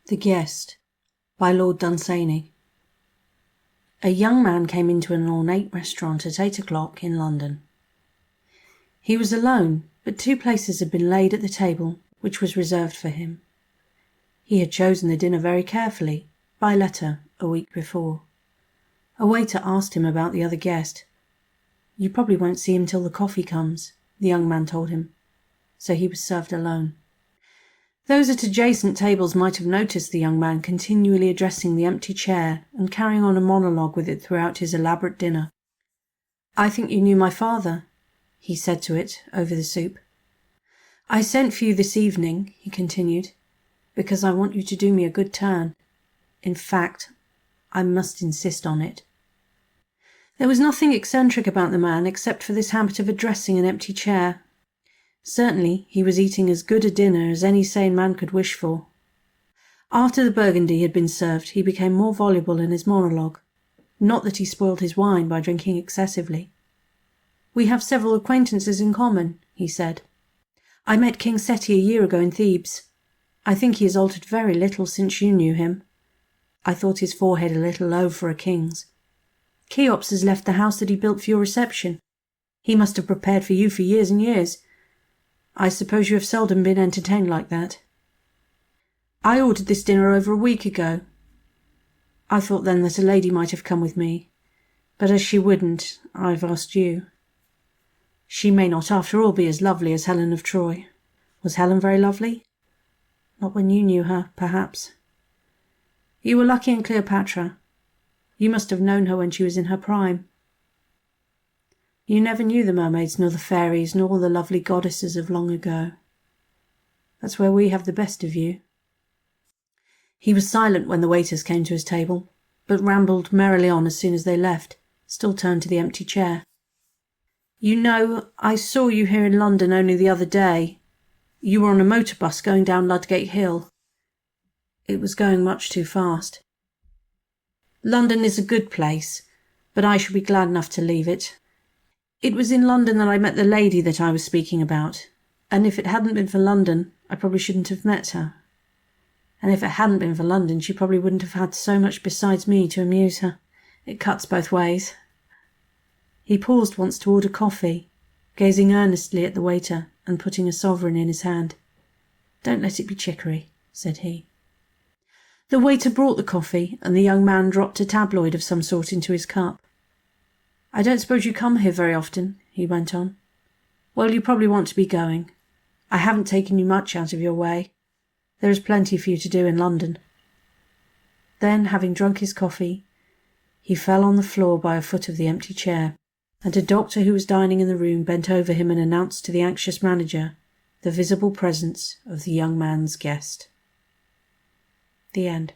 The Guest by Lord Dunsany. A young man came into an ornate restaurant at 8 o'clock in London. He was alone, but 2 places had been laid at the table which was reserved for him. He had chosen the dinner very carefully, by letter, a week before. A waiter asked him about the other guest. "You probably won't see him till the coffee comes," the young man told him. So he was served alone. Those at adjacent tables might have noticed the young man continually addressing the empty chair and carrying on a monologue with it throughout his elaborate dinner. "I think you knew my father," he said to it over the soup. "I sent for you this evening," he continued, "because I want you to do me a good turn. In fact, I must insist on it." There was nothing eccentric about the man except for this habit of addressing an empty chair. Certainly he was eating as good a dinner as any sane man could wish for. After the burgundy had been served, he became more voluble in his monologue. Not that he spoiled his wine by drinking excessively. "We have several acquaintances in common," he said. "I met King Seti a year ago in Thebes. I think he has altered very little since you knew him. I thought his forehead a little low for a king's. Cheops has left the house that he built for your reception. He must have prepared for you for years and years. I suppose you have seldom been entertained like that." "I ordered this dinner over a week ago. I thought then that a lady might have come with me, but as she wouldn't, I've asked you. She may not after all be as lovely as Helen of Troy. Was Helen very lovely? Not when you knew her, perhaps. You were lucky in Cleopatra. You must have known her when she was in her prime. You never knew the mermaids, nor the fairies, nor the lovely goddesses of long ago. That's where we have the best of you." He was silent when the waiters came to his table, but rambled merrily on as soon as they left, still turned to the empty chair. "You know, I saw you here in London only the other day. You were on a motor bus going down Ludgate Hill. It was going much too fast. London is a good place, but I shall be glad enough to leave it. It was in London that I met the lady that I was speaking about, and if it hadn't been for London, I probably shouldn't have met her. And if it hadn't been for London, she probably wouldn't have had so much besides me to amuse her. It cuts both ways." He paused once to order coffee, gazing earnestly at the waiter and putting a sovereign in his hand. "Don't let it be chicory," said he. The waiter brought the coffee, and the young man dropped a tabloid of some sort into his cup. "I don't suppose you come here very often," he went on. "Well, you probably want to be going. I haven't taken you much out of your way. There is plenty for you to do in London." Then, having drunk his coffee, he fell on the floor by a foot of the empty chair, and a doctor who was dining in the room bent over him and announced to the anxious manager the visible presence of the young man's guest. The end.